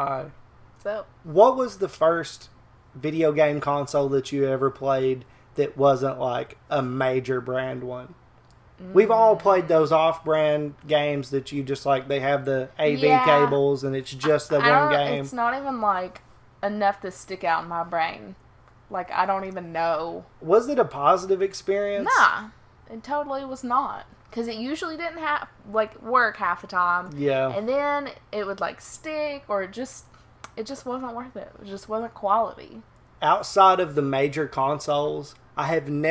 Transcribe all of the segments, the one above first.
Hi. So, What was the first video game console that you ever played that wasn't like a major brand one? We've all played those off-brand games that you just like, they have the AV cables and it's just the one game. It's not even like enough to stick out in my brain. Like, I don't even know. Was it a positive experience? Nah, it totally was not. Because it usually didn't work half the time. Yeah. And then it would like stick, or it just wasn't worth it. It just wasn't quality. Outside of the major consoles, I even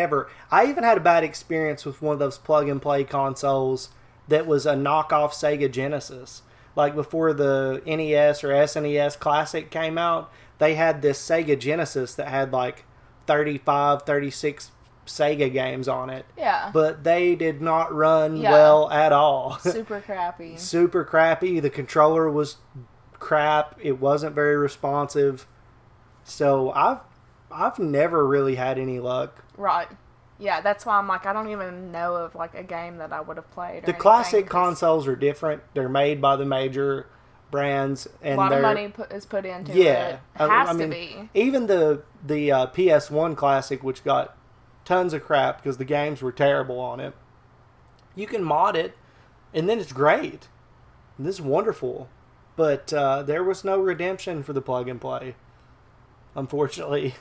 had a bad experience with one of those plug-and-play consoles that was a knockoff Sega Genesis. Like before the NES or SNES Classic came out, they had this Sega Genesis that had like 35, 36 Sega games on it. Yeah. But they did not run well at all. Super crappy. Super crappy. The controller was crap. It wasn't very responsive. So I've never really had any luck. Right. Yeah, that's why I'm like, I don't even know of like a game that I would have played. The classic consoles are different. They're made by the major brands, and a lot of money is put into it. Has to be. Even the PS1 Classic, which got tons of crap because the games were terrible on it. You can mod it, and then it's great. And this is wonderful. But there was no redemption for the plug and play, unfortunately.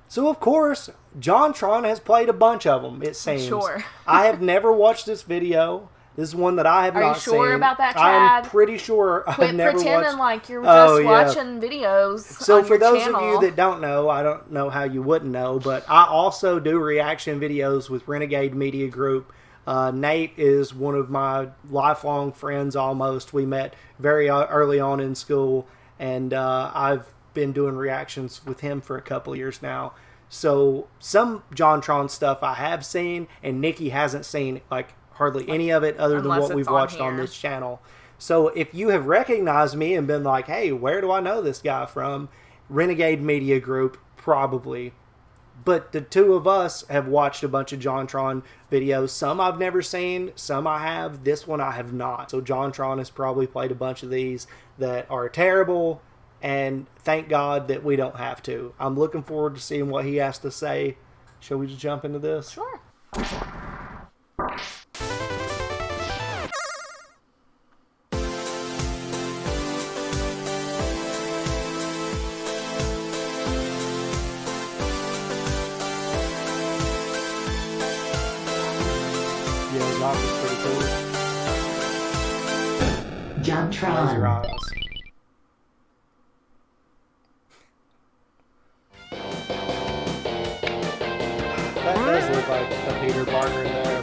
So, of course, JonTron has played a bunch of them, it seems. Sure. I have never watched this video. This is one that I have not seen. Are you sure about that, I'm Chad? pretty sure I've never watched. Quit pretending like you're just watching videos So on for your those channel. of you that don't know, I don't know how you wouldn't know, but I also do reaction videos with Renegade Media Group. Nate is one of my lifelong friends almost. We met very early on in school, and I've been doing reactions with him for a couple of years now. So some JonTron stuff I have seen, and Nikki hasn't seen like hardly any of it other than what we've watched on this channel. So if you have recognized me and been like, hey, where do I know this guy from? Renegade Media Group, probably. But the two of us have watched a bunch of JonTron videos. Some I've never seen, some I have. This one I have not. So JonTron has probably played a bunch of these that are terrible, and thank God that we don't have to. I'm looking forward to seeing what he has to say. Shall we just jump into this? Sure. JonTron. That does look like a Peter Parker there.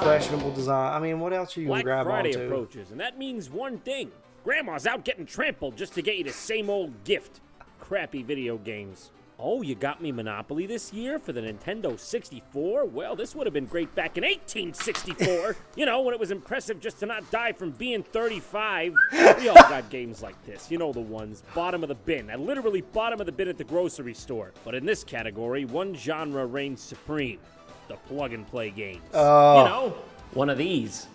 Questionable design. I mean, what else are you going to grab Black Friday onto? approaches, and that means one thing. Grandma's out getting trampled just to get you the same old gift. Crappy video games. Oh, you got me Monopoly this year for the Nintendo 64? Well, this would have been great back in 1864. You know, when it was impressive just to not die from being 35. We all got games like this. You know the ones. Bottom of the bin. Literally bottom of the bin at the grocery store. But in this category, one genre reigns supreme. The plug-and-play games. You know, one of these.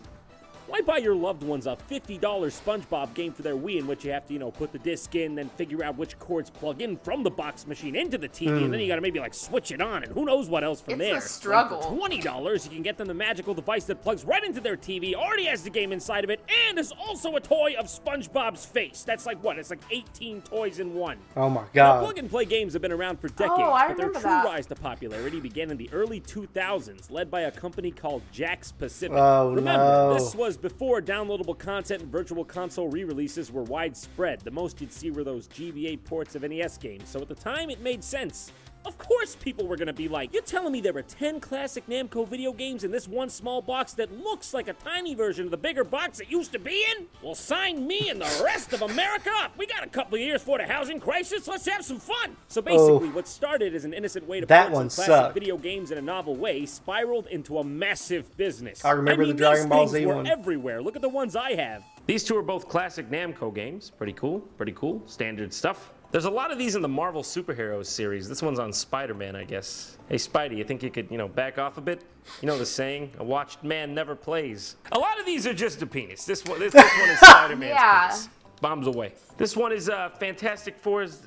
Why buy your loved ones a $50 SpongeBob game for their Wii in which you have to, you know, put the disc in, then figure out which cords plug in from the box machine into the TV, and then you gotta maybe like switch it on, and who knows what else from there. It's a struggle. For $20, you can get them the magical device that plugs right into their TV, already has the game inside of it, and is also a toy of SpongeBob's face. That's like what? It's like 18 toys in one. Oh my God. Now, plug-and-play games have been around for decades, but their true rise to popularity began in the early 2000s, led by a company called Jack's Pacific. Remember, this was before downloadable content and virtual console re-releases were widespread. The most you'd see were those GBA ports of NES games, so at the time it made sense. Of course people were gonna be like, you're telling me there were 10 classic Namco video games in this one small box that looks like a tiny version of the bigger box it used to be in? Well, sign me and the rest of America up! We got a couple of years for the housing crisis, let's have some fun! So basically, what started as an innocent way to put some classic video games in a novel way spiraled into a massive business. I remember the Dragon Ball Z one. These things were everywhere. Look at the ones I have. These two are both classic Namco games. Pretty cool, standard stuff. There's a lot of these in the Marvel superheroes series. This one's on Spider-Man, I guess. Hey, Spidey, you think you could, back off a bit? You know the saying, a watched man never plays. A lot of these are just a penis. This one is Spider-Man's penis. Bombs away. This one is Fantastic Four's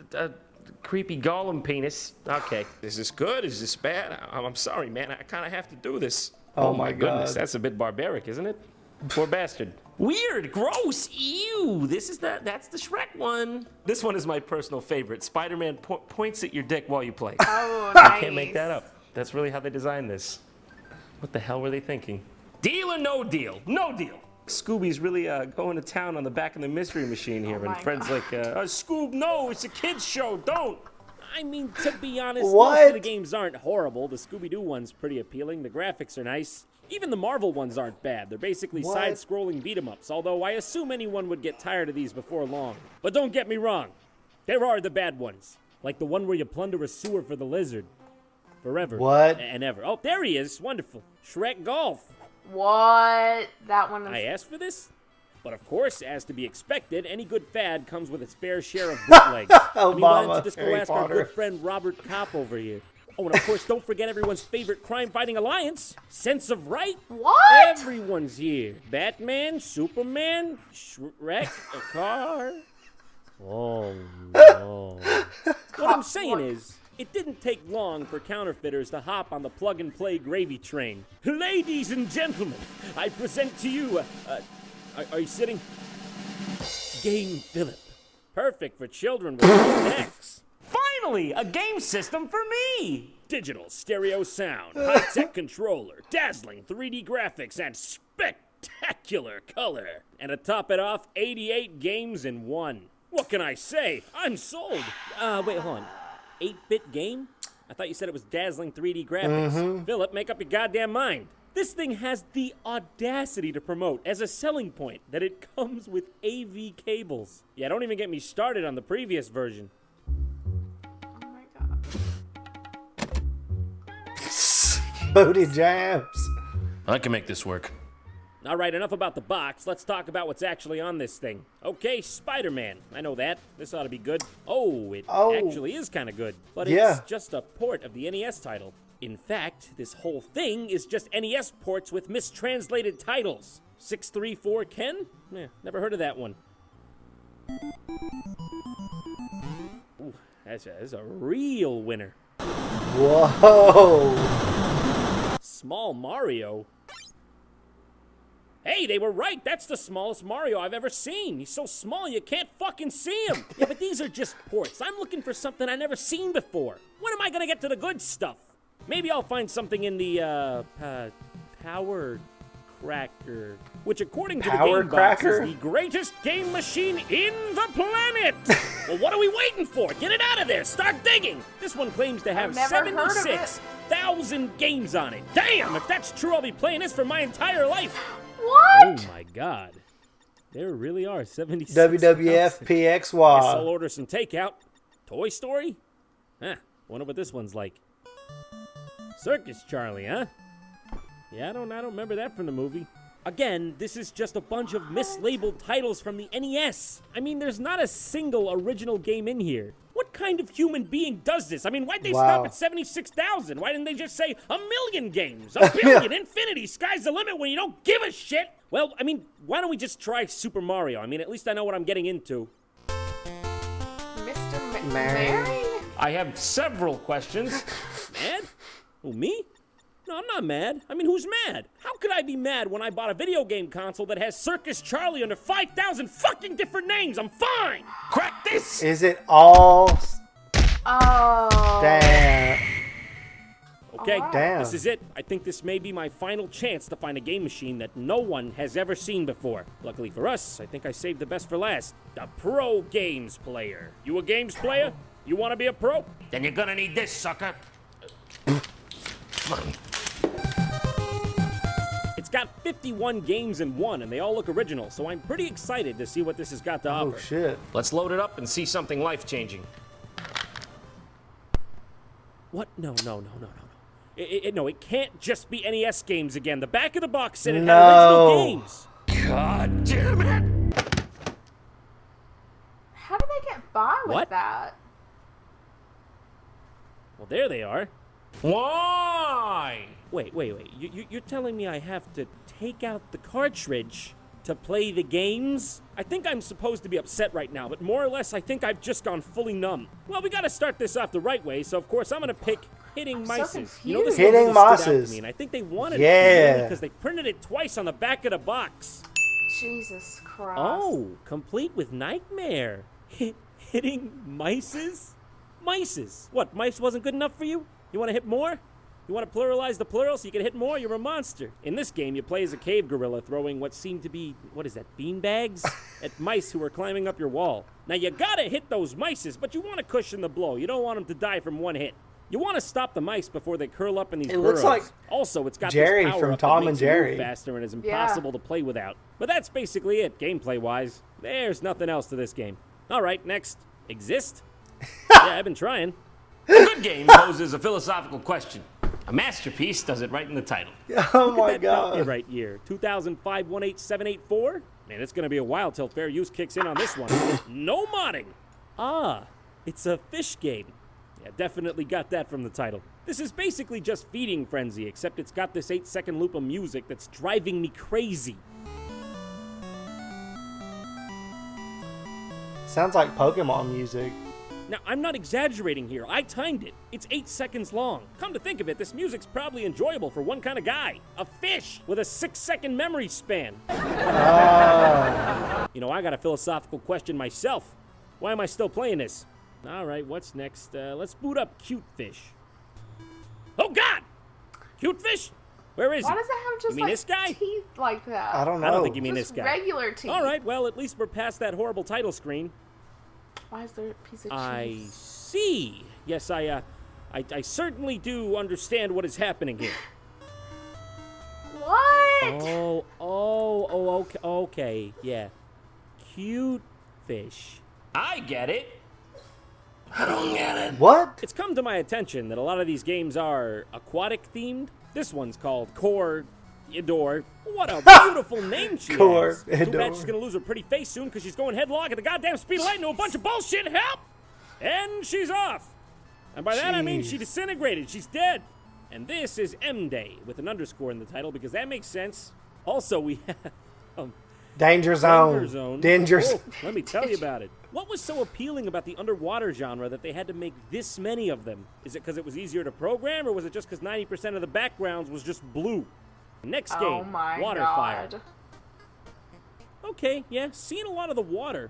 creepy Gollum penis. Okay, is this good? Is this bad? I'm sorry, man. I kind of have to do this. Oh my goodness, God. that's a bit barbaric, isn't it? Poor bastard. Weird, gross, ew. That's the Shrek one. This one is my personal favorite. Spider-Man points at your dick while you play. Oh, nice. Can't make that up. That's really how they designed this. What the hell were they thinking? Deal or no deal? No deal. Scooby's really going to town on the back of the mystery machine here, and my Fred's like, Scoob, no, it's a kid's show, don't. I mean, to be honest, What? most of the games aren't horrible. The Scooby-Doo one's pretty appealing. The graphics are nice. Even the Marvel ones aren't bad. They're basically What? side-scrolling beat-em-ups, although I assume anyone would get tired of these before long. But don't get me wrong. There are the bad ones, like the one where you plunder a sewer for the lizard. Forever. What? And ever. Oh, there he is. Wonderful. Shrek Golf. What? That one is... I asked for this? But of course, as to be expected, any good fad comes with its fair share of bootlegs. I mean, why don't you just go Harry ask our Potter. good friend Robert Kopp over here? Oh, and of course, don't forget everyone's favorite crime-fighting alliance, Sense of Right. What? Everyone's here. Batman, Superman, Shrek, a car. Oh, no. What I'm saying is, it didn't take long for counterfeiters to hop on the plug-and-play gravy train. Ladies and gentlemen, I present to you, are you sitting? Game Phillip. Perfect for children with necks. Finally, a game system for me. Digital stereo sound, high-tech controller, dazzling 3D graphics, and spectacular color. And to top it off, 88 games in one. What can I say? I'm sold. Wait, hold on. 8-bit game? I thought you said it was dazzling 3D graphics. Philip, make up your goddamn mind. This thing has the audacity to promote as a selling point that it comes with AV cables. Yeah, don't even get me started on the previous version. Oh my god. Booty jams. I can make this work. All right, enough about the box. Let's talk about what's actually on this thing. Okay, Spider-Man. I know that. This ought to be good. Oh, it actually is kind of good. But Yeah. it's just a port of the NES title. In fact, this whole thing is just NES ports with mistranslated titles. 634 Ken? Never heard of that one. Ooh, that's a real winner. Whoa. Small Mario? Hey, they were right. That's the smallest Mario I've ever seen. He's so small you can't fucking see him. Yeah, but these are just ports. I'm looking for something I've never seen before. When am I gonna get to the good stuff? Maybe I'll find something in the, Power Cracker, which according to the Power game box Cracker? is the greatest game machine in the planet. Well, what are we waiting for? Get it out of there. Start digging. This one claims to have I've never heard of it. 76,000 games on it. Damn, if that's true, I'll be playing this for my entire life. What? Oh my god. There really are 76. WWF Guess I'll PXY. order some takeout. Toy Story? Wonder what this one's like. Circus Charlie, huh? Yeah, I don't remember that from the movie. Again, this is just a bunch of mislabeled titles from the NES. I mean, there's not a single original game in here. What kind of human being does this? I mean, why'd they stop at 76,000? Why didn't they just say a million games? A billion, infinity, sky's the limit when you don't give a shit? Well, I mean, why don't we just try Super Mario? I mean, at least I know what I'm getting into. Mr. Mary? Mary? I have several questions. Mad? Who, me? No, I'm not mad. I mean, who's mad? How could I be mad when I bought a video game console that has Circus Charlie under 5,000 fucking different names? I'm fine! Crack this! Is it all? Oh. Damn. Okay, Damn. this is it. I think this may be my final chance to find a game machine that no one has ever seen before. Luckily for us, I think I saved the best for last. The Pro Games Player. You a games player? You want to be a pro? Then you're gonna need this, sucker. It's got 51 games in one, and they all look original, so I'm pretty excited to see what this has got to Oh offer. shit. Let's load it up and see something life-changing. What? No. It can't just be NES games again. The back of the box said it had No. original games. God damn it! How did they get by with What? that? Well, there they are. Why? Wait. You're telling me I have to take out the cartridge, to play the games? I think I'm supposed to be upset right now, but more or less I think I've just gone fully numb. Well, we gotta start this off the right way, so of course I'm gonna pick Hitting so Mices. confused. this Hitting one really stood out to Mices. me, and I think they wanted Yeah. it to because they printed it twice on the back of the box. Jesus Christ. Oh, complete with Nightmare. Hitting Mices? Mices. What, mice wasn't good enough for you? You want to hit more? You want to pluralize the plural so you can hit more? You're a monster. In this game, you play as a cave gorilla throwing what seem to be, what is that, beanbags? At mice who are climbing up your wall. Now, you gotta hit those mices, but you want to cushion the blow. You don't want them to die from one hit. You want to stop the mice before they curl up in these It burrows. looks like Also, it's got Jerry this power from up Tom that and makes you move Jerry. faster and is impossible to play without. But that's basically it, gameplay-wise. There's nothing else to this game. All right, next. Exist? Yeah, I've been trying. A good game poses a philosophical question. A masterpiece does it right in the title. Oh Look my at that god. copyright year, 2005-18784. Man, it's gonna be a while till fair use kicks in on this one. No modding. Ah, it's a fish game. Yeah, definitely got that from the title. This is basically just Feeding Frenzy, except it's got this 8-second loop of music that's driving me crazy. Sounds like Pokemon music. Now, I'm not exaggerating here. I timed it. It's 8 seconds long. Come to think of it, this music's probably enjoyable for one kind of guy. A fish with a 6-second memory span. You know, I got a philosophical question myself. Why am I still playing this? All right, what's next? Let's boot up Cute Fish. Oh, God! Cute Fish? Where is Why he? does it have just You mean like this guy? teeth like that? I don't know. I don't think you mean Just this guy. regular teeth. All right, well, at least we're past that horrible title screen. Why is there a piece of I cheese? see. Yes, I certainly do understand what is happening here. What? Okay, yeah. Cute fish. I get it. What? It's come to my attention that a lot of these games are aquatic themed. This one's called Corridor. What a beautiful name she has. Too Corridor. bad she's gonna lose her pretty face soon because she's going headlong at the goddamn speed of light into a bunch of bullshit. Help! And she's off. And by that I mean Jeez. she disintegrated. She's dead. And this is M Day with an underscore in the title because that makes sense. Also, we have Danger Zone. Danger Oh, let me tell you about it. What was so appealing about the underwater genre that they had to make this many of them? Is it because it was easier to program, or was it just because 90% of the backgrounds was just blue? Next game, Oh my Waterfire. god. Okay, yeah, seen a lot of the water.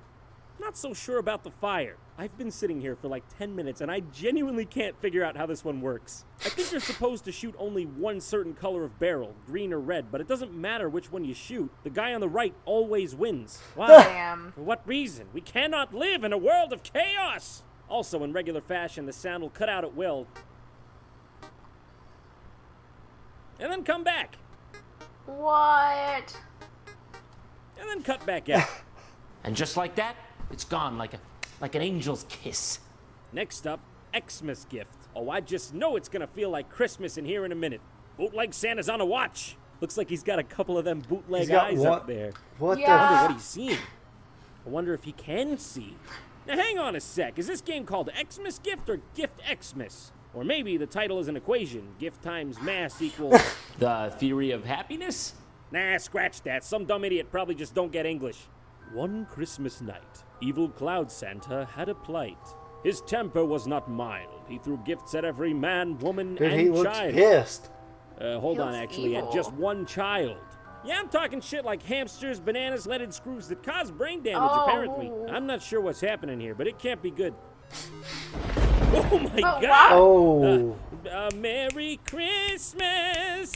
Not so sure about the fire. I've been sitting here for like 10 minutes and I genuinely can't figure out how this one works. I think you're supposed to shoot only one certain color of barrel, green or red, but it doesn't matter which one you shoot. The guy on the right always wins. Why? Damn. For what reason? We cannot live in a world of chaos! Also, in regular fashion, the sound will cut out at will. And then come back. What? And then cut back out. And just like that, it's gone like an angel's kiss. Next up, Xmas gift. Oh, I just know it's gonna feel like Christmas in here in a minute. Bootleg Santa's on a watch. Looks like he's got a couple of them bootleg He's got eyes what? up there. What I Yeah. wonder what he's seeing. I wonder if he can see. Now hang on a sec. Is this game called Xmas Gift or Gift Xmas? Or maybe the title is an equation. Gift times mass equals... The theory of happiness? Nah, scratch that. Some dumb idiot probably just don't get English. One Christmas night, evil Cloud Santa had a plight. His temper was not mild. He threw gifts at every man, woman, Dude, and he looks child. pissed. Hold He on, looks actually, at evil. just one child. Yeah, I'm talking shit like hamsters, bananas, leaded screws that cause brain damage, Oh. apparently. I'm not sure what's happening here, but it can't be good. Oh my Oh, god! Oh. Merry Christmas!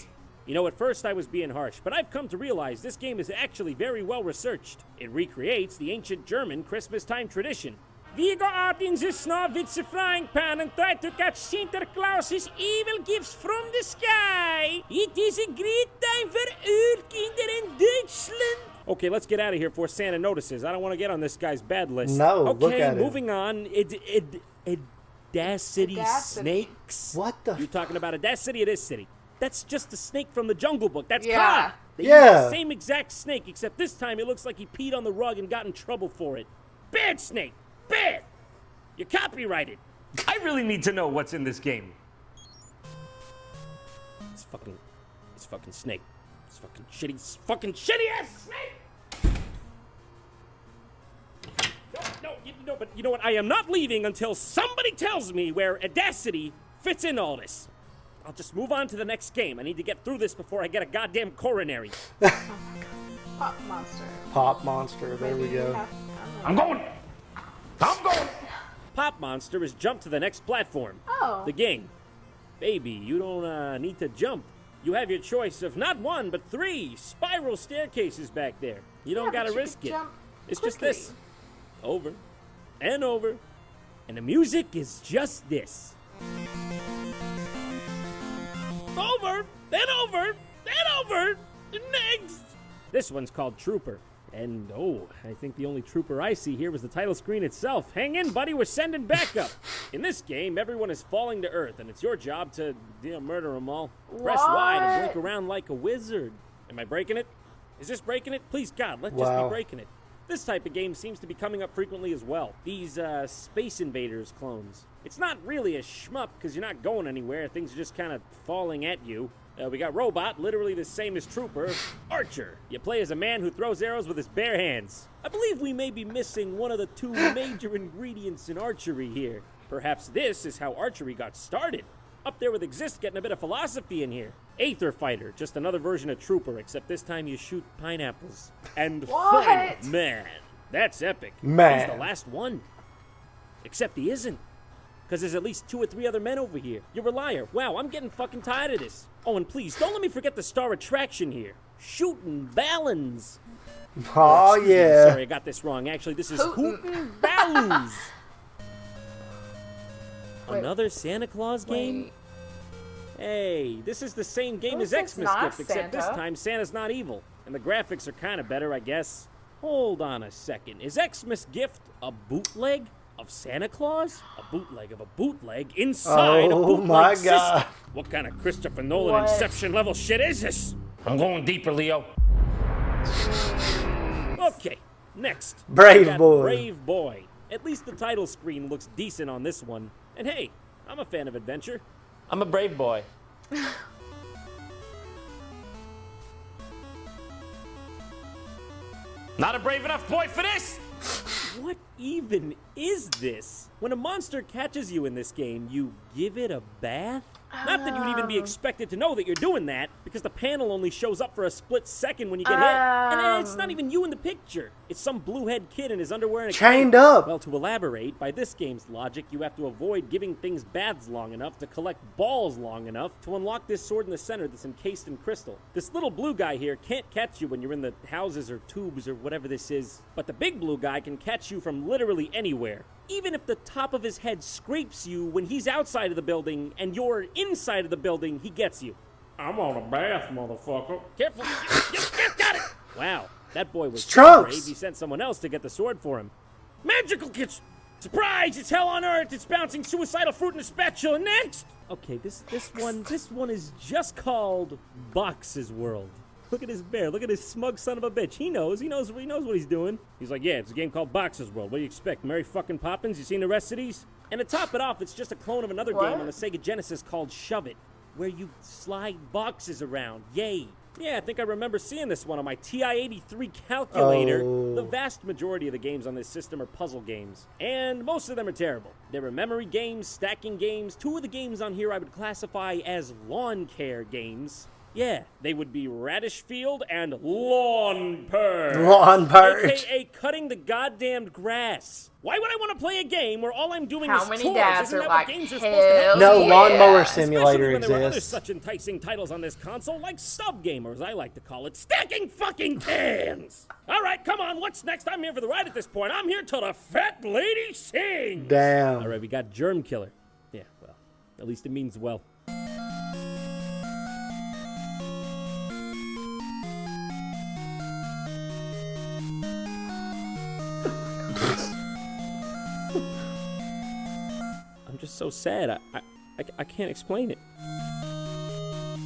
You know, at first I was being harsh, but I've come to realize this game is actually very well researched. It recreates the ancient German Christmas time tradition. We go out in the snow with the frying pan and try to catch Santa Claus's evil gifts from the sky. It is a great time for all kinder in Deutschland. Okay, let's get out of here before Santa notices. I don't want to get on this guy's bad list. No, okay, look at it. moving on. Audacity Audacity. snakes. What the You're talking about Audacity of this city. That's just a snake from the Jungle Book. That's Yeah. Khan. They Yeah. use the same exact snake, except this time it looks like he peed on the rug and got in trouble for it. Bad snake. Bad. You're copyrighted. I really need to know what's in this game. It's fucking snake. It's fucking shitty ass snake. you know what? I am not leaving until somebody tells me where Audacity fits in all this. I'll just move on to the next game. I need to get through this before I get a goddamn coronary. Pop Monster. Pop Monster. There we go. I'm going. Pop Monster is jump to the next platform. Oh. The game. Baby, you don't need to jump. You have your choice of not 1, but 3 spiral staircases back there. You don't gotta risk it. It's just this. Over and over. And the music is just this. Over, then over, then over, next! This one's called Trooper. And, I think the only trooper I see here was the title screen itself. Hang in, buddy, we're sending backup. In this game, everyone is falling to Earth, and it's your job to, murder them all. Press Y to blink around like a wizard. Am I breaking it? Is this breaking it? Please, God, let's just be breaking it. This type of game seems to be coming up frequently as well. These, Space Invaders clones. It's not really a shmup, because you're not going anywhere. Things are just kind of falling at you. We got Robot, literally the same as Trooper. Archer. You play as a man who throws arrows with his bare hands. I believe we may be missing one of the 2 major ingredients in archery here. Perhaps this is how archery got started. Up there with Exist, getting a bit of philosophy in here. Aether Fighter, just another version of Trooper, except this time you shoot pineapples. And Final Man. That's epic. Man. He's the last one. Except he isn't. Because there's at least 2 or 3 other men over here. You're a liar. Wow, I'm getting fucking tired of this. Oh, and please, don't let me forget the star attraction here. Shootin' Ballons. Oh, yeah. Sorry, I got this wrong. Actually, this is Hootin' Balloons. Another Santa Claus game? Wait. Hey, this is the same game This as is Xmas not Gift, except this Santa. time Santa's not evil. And the graphics are kind of better, I guess. Hold on a second. Is Xmas Gift a bootleg of Santa Claus? A bootleg of a bootleg inside a bootleg my system? God. What kind of Christopher Nolan What? Inception level shit is this? I'm going deeper, Leo. Okay, next. Brave We got Boy. Brave Boy. At least the title screen looks decent on this one. And hey, I'm a fan of adventure. I'm a brave boy. Not a brave enough boy for this! What even is this? When a monster catches you in this game, you give it a bath? Not that you'd even be expected to know that you're doing that, because the panel only shows up for a split second when you get hit. And it's not even you in the picture. It's some blue-head kid in his underwear and a Chained cape. up. Well, to elaborate, by this game's logic, you have to avoid giving things baths long enough to collect balls long enough to unlock this sword in the center that's encased in crystal. This little blue guy here can't catch you when you're in the houses or tubes or whatever this is, but the big blue guy can catch you from literally anywhere. Even if the top of his head scrapes you when he's outside of the building and you're inside of the building, he gets you. I'm on a bath, motherfucker. Careful. Yep, got it. Wow, that boy was so Trunks. brave, he sent someone else to get the sword for him. Magical kitchen. Surprise, it's hell on earth. It's bouncing suicidal fruit in a spatula. Next. Okay, this one is just called Box's World. Look at his bear. Look at his smug son of a bitch. He knows what he's doing. He's like, yeah, it's a game called Box's World. What do you expect? Mary fucking Poppins? You seen the rest of these? And to top it off, it's just a clone of another game on the Sega Genesis called Shove It, where you slide boxes around. Yay. Yeah, I think I remember seeing this one on my TI-83 calculator. Oh. The vast majority of the games on this system are puzzle games, and most of them are terrible. There are memory games, stacking games. 2 of the games on here I would classify as lawn care games. Yeah, they would be Radish Field and Lawn Purge. Lawn Purge. AKA cutting the goddamn grass. Why would I want to play a game where all I'm doing How is many chores? dads Isn't are that like, what games are supposed to help No, me? Lawnmower Especially Simulator when there are other exists. such enticing titles on this console, like Stub Gamers, I like to call it, stacking fucking cans. All right, come on, what's next? I'm here for the ride at this point. I'm here till the fat lady sings. Damn. All right, we got Germ Killer. Yeah, well, at least it means well. I'm just so sad. I can't explain it.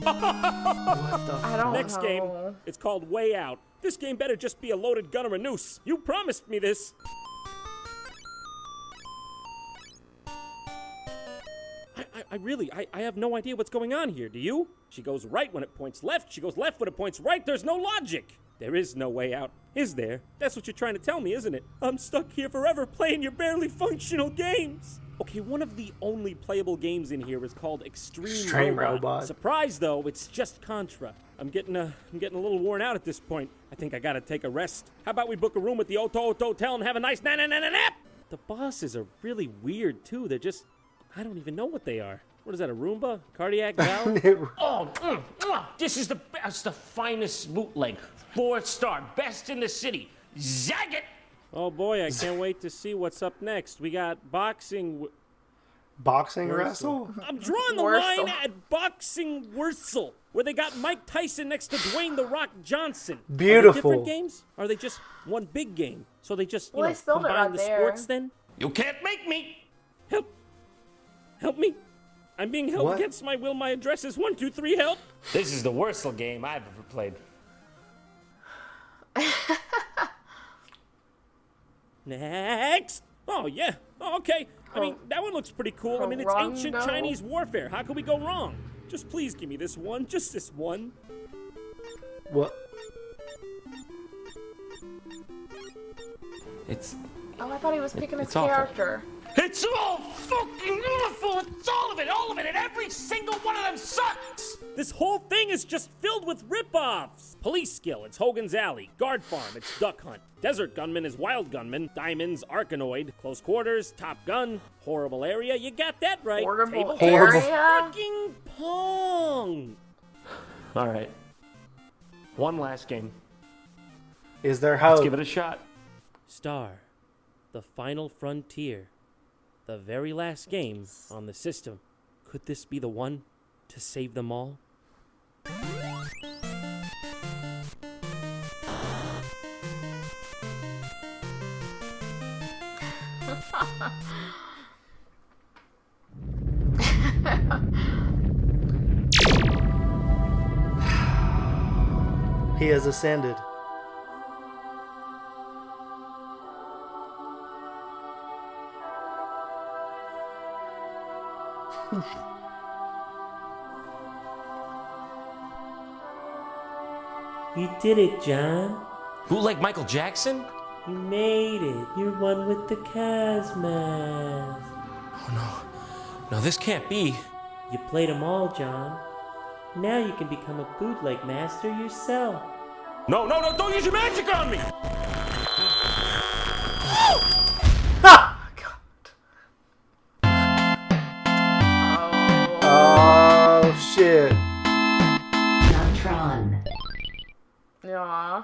I don't Next know. game, it's called Way Out. This game better just be a loaded gun or a noose. You promised me this. I have no idea what's going on here. Do you? She goes right when it points left. She goes left when it points right. There's no logic. There is no way out, is there? That's what you're trying to tell me, isn't it? I'm stuck here forever playing your barely functional games. Okay, one of the only playable games in here is called Extreme Robot. Surprise, though, it's just Contra. I'm getting a little worn out at this point. I think I gotta take a rest. How about we book a room at the Oto Hotel and have a nice nap? The bosses are really weird, too. They're just, I don't even know what they are. What is that, a Roomba? Cardiac valve? This is the finest bootleg. 4-star, best in the city. Zag it! Oh boy, I can't wait to see what's up next. We got boxing... Boxing wrestle? I'm drawing the line at Boxing Wurzel, where they got Mike Tyson next to Dwayne "The Rock" Johnson. Beautiful. Are they different games? Are they just one big game? So they just, Well, they spelled it combine right the there. sports then? You can't make me! Help me. I'm being held What? against my will. My address is 123 help. This is the worst game I've ever played. Next. Oh, yeah. Oh, okay. I mean, that one looks pretty cool. I mean, it's ancient Harango. Chinese warfare. How could we go wrong? Just please give me this one. Just this one. What? It's Oh, I thought he was picking his it's awful. character. It's all fucking awful! It's all of it, and every single one of them sucks! This whole thing is just filled with rip-offs. Police Skill, it's Hogan's Alley. Guard Farm, it's Duck Hunt. Desert Gunman is Wild Gunman. Diamonds, Arkanoid. Close Quarters, Top Gun. Horrible Area, you got that right. Horrible Table area? Fucking Pong. Alright. One last game. Is there hope? Let's give it a shot. Star, the final frontier. The very last game on the system. Could this be the one to save them all? He has ascended. You did it, John. Bootleg Michael Jackson? You made it. You're one with the Kazmas. Oh no. No, this can't be. You played them all, John. Now you can become a bootleg master yourself. No, don't use your magic on me! Oh, shit. Jontron. Yeah.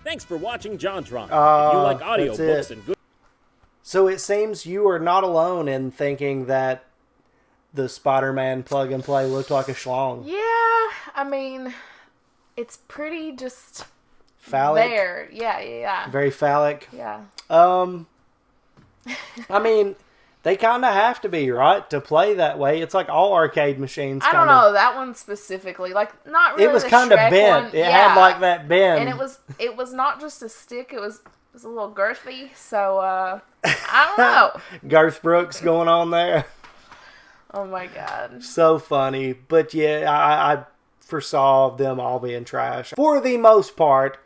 Thanks for watching JonTron. If you like that's audiobooks it. and good... So it seems you are not alone in thinking that the Spider-Man plug-and-play looked like a schlong. Yeah, I mean, it's pretty just Phallic. there. Yeah. Very phallic. Yeah. I mean, they kind of have to be, right, to play that way. It's like all arcade machines. I don't know that one specifically. Like, not really. It was the kind of Shrek bent. one. It had like that bend. and it was not just a stick. It was a little girthy. So I don't know. Garth Brooks going on there. Oh my god. So funny. But yeah, I foresaw them all being trash. For the most part,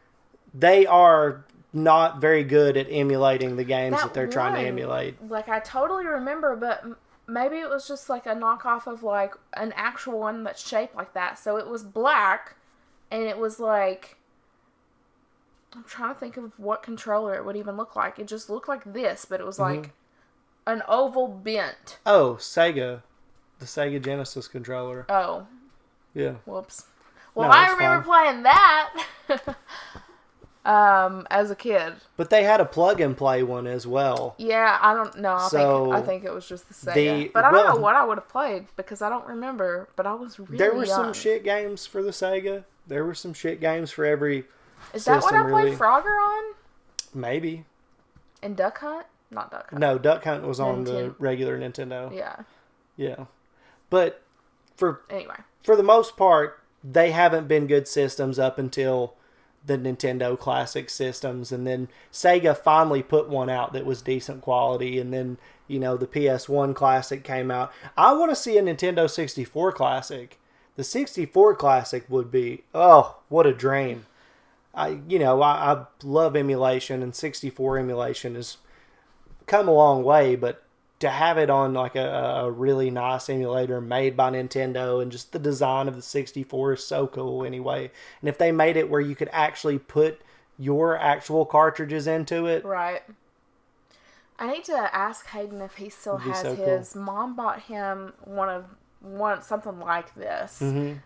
they are not very good at emulating the games that they're trying to emulate. Like, I totally remember, but maybe it was just like a knockoff of like an actual one that's shaped like that. So it was black, and it was like, I'm trying to think of what controller it would even look like. It just looked like this, but it was like an oval bent. Oh, Sega. The Sega Genesis controller. Oh, Yeah. whoops. Well, No, I it's remember fine. playing that as a kid. But they had a plug-and-play one as well. Yeah, I don't know. I think it was just the Sega. But I don't know what I would have played because I don't remember. But I was really There were young. some shit games for the Sega. There were some shit games for every Is that what system, I played really. Frogger on? Maybe. And Duck Hunt? Not Duck Hunt. No, Duck Hunt was on the Nintendo. regular Nintendo. Yeah. Yeah. But Anyway. for the most part, they haven't been good systems up until the Nintendo Classic systems. And then Sega finally put one out that was decent quality. And then, the PS1 Classic came out. I want to see a Nintendo 64 Classic. The 64 Classic would be, oh, what a dream. I love emulation, and 64 emulation has come a long way, but to have it on like a really nice emulator made by Nintendo, and just the design of the 64 is so cool anyway. And if they made it where you could actually put your actual cartridges into it. Right. I need to ask Hayden if he still has so his. cool. Mom bought him something like this,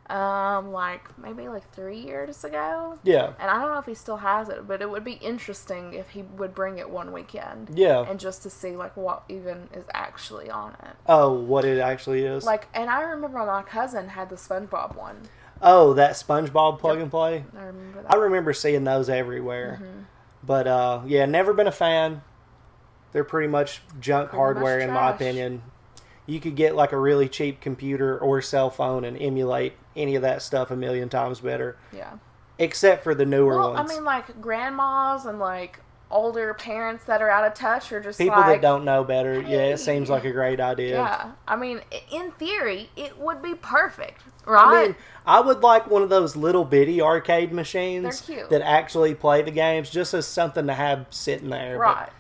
like maybe like 3 years ago. Yeah. And I don't know if he still has it, but it would be interesting if he would bring it one weekend. Yeah. And just to see like what even is actually on it. Oh, what it actually is? Like, and I remember my cousin had the SpongeBob one. Oh, that SpongeBob plug and play? I remember that. I remember seeing those everywhere. But, yeah, never been a fan. They're pretty much junk hardware, in my opinion. You could get like a really cheap computer or cell phone and emulate any of that stuff a million times better. Yeah. Except for the newer Well, ones. I mean, like grandmas and like older parents that are out of touch are just people like, that don't know better. hey. Yeah, it seems like a great idea. Yeah. I mean, in theory, it would be perfect, right? I mean, I would like one of those little bitty arcade machines They're cute. that actually play the games, just as something to have sitting there. Right. But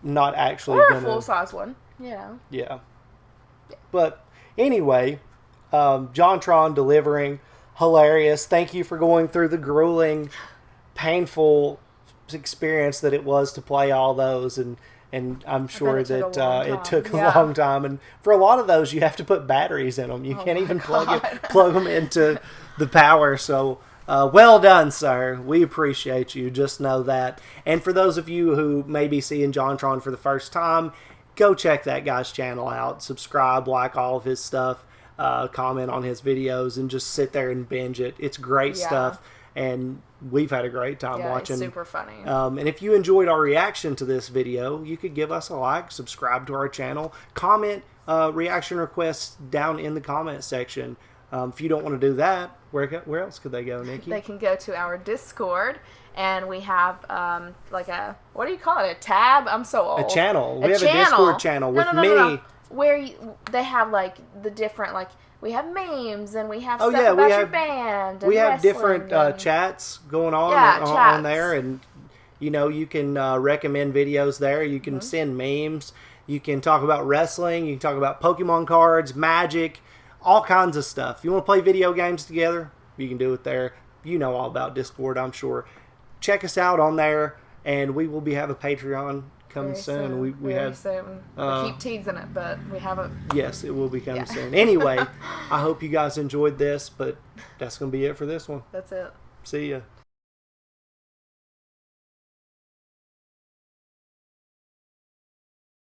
not actually Or a gonna, full-size one, you know. Yeah. But anyway, JonTron delivering, hilarious. Thank you for going through the grueling, painful experience that it was to play all those, and I'm sure it took a long it took a time. long time. And for a lot of those, you have to put batteries in them. You can't even plug them into the power. So. Well done, sir. We appreciate you. Just know that. And for those of you who may be seeing JonTron for the first time, go check that guy's channel out. Subscribe, like all of his stuff, comment on his videos, and just sit there and binge it. It's great stuff, and we've had a great time watching. It's super funny. And if you enjoyed our reaction to this video, you could give us a like, subscribe to our channel, comment reaction requests down in the comment section. If you don't want to do that, where else could they go, Nikki? They can go to our Discord, and we have like a, what do you call it? A tab? I'm so old. A channel. We have a Discord channel with many. Where they have like the different, like we have memes and we have stuff yeah, about your band. And we have wrestling different chats going on chats. on there, and you can recommend videos there. You can send memes. You can talk about wrestling. You can talk about Pokemon cards, Magic. All kinds of stuff. If you want to play video games together, you can do it there. You know all about Discord, I'm sure. Check us out on there, and we will have a Patreon coming soon. We have soon. We keep teasing it, but we haven't. Yes, it will be coming soon. Anyway, I hope you guys enjoyed this, but that's going to be it for this one. That's it. See ya.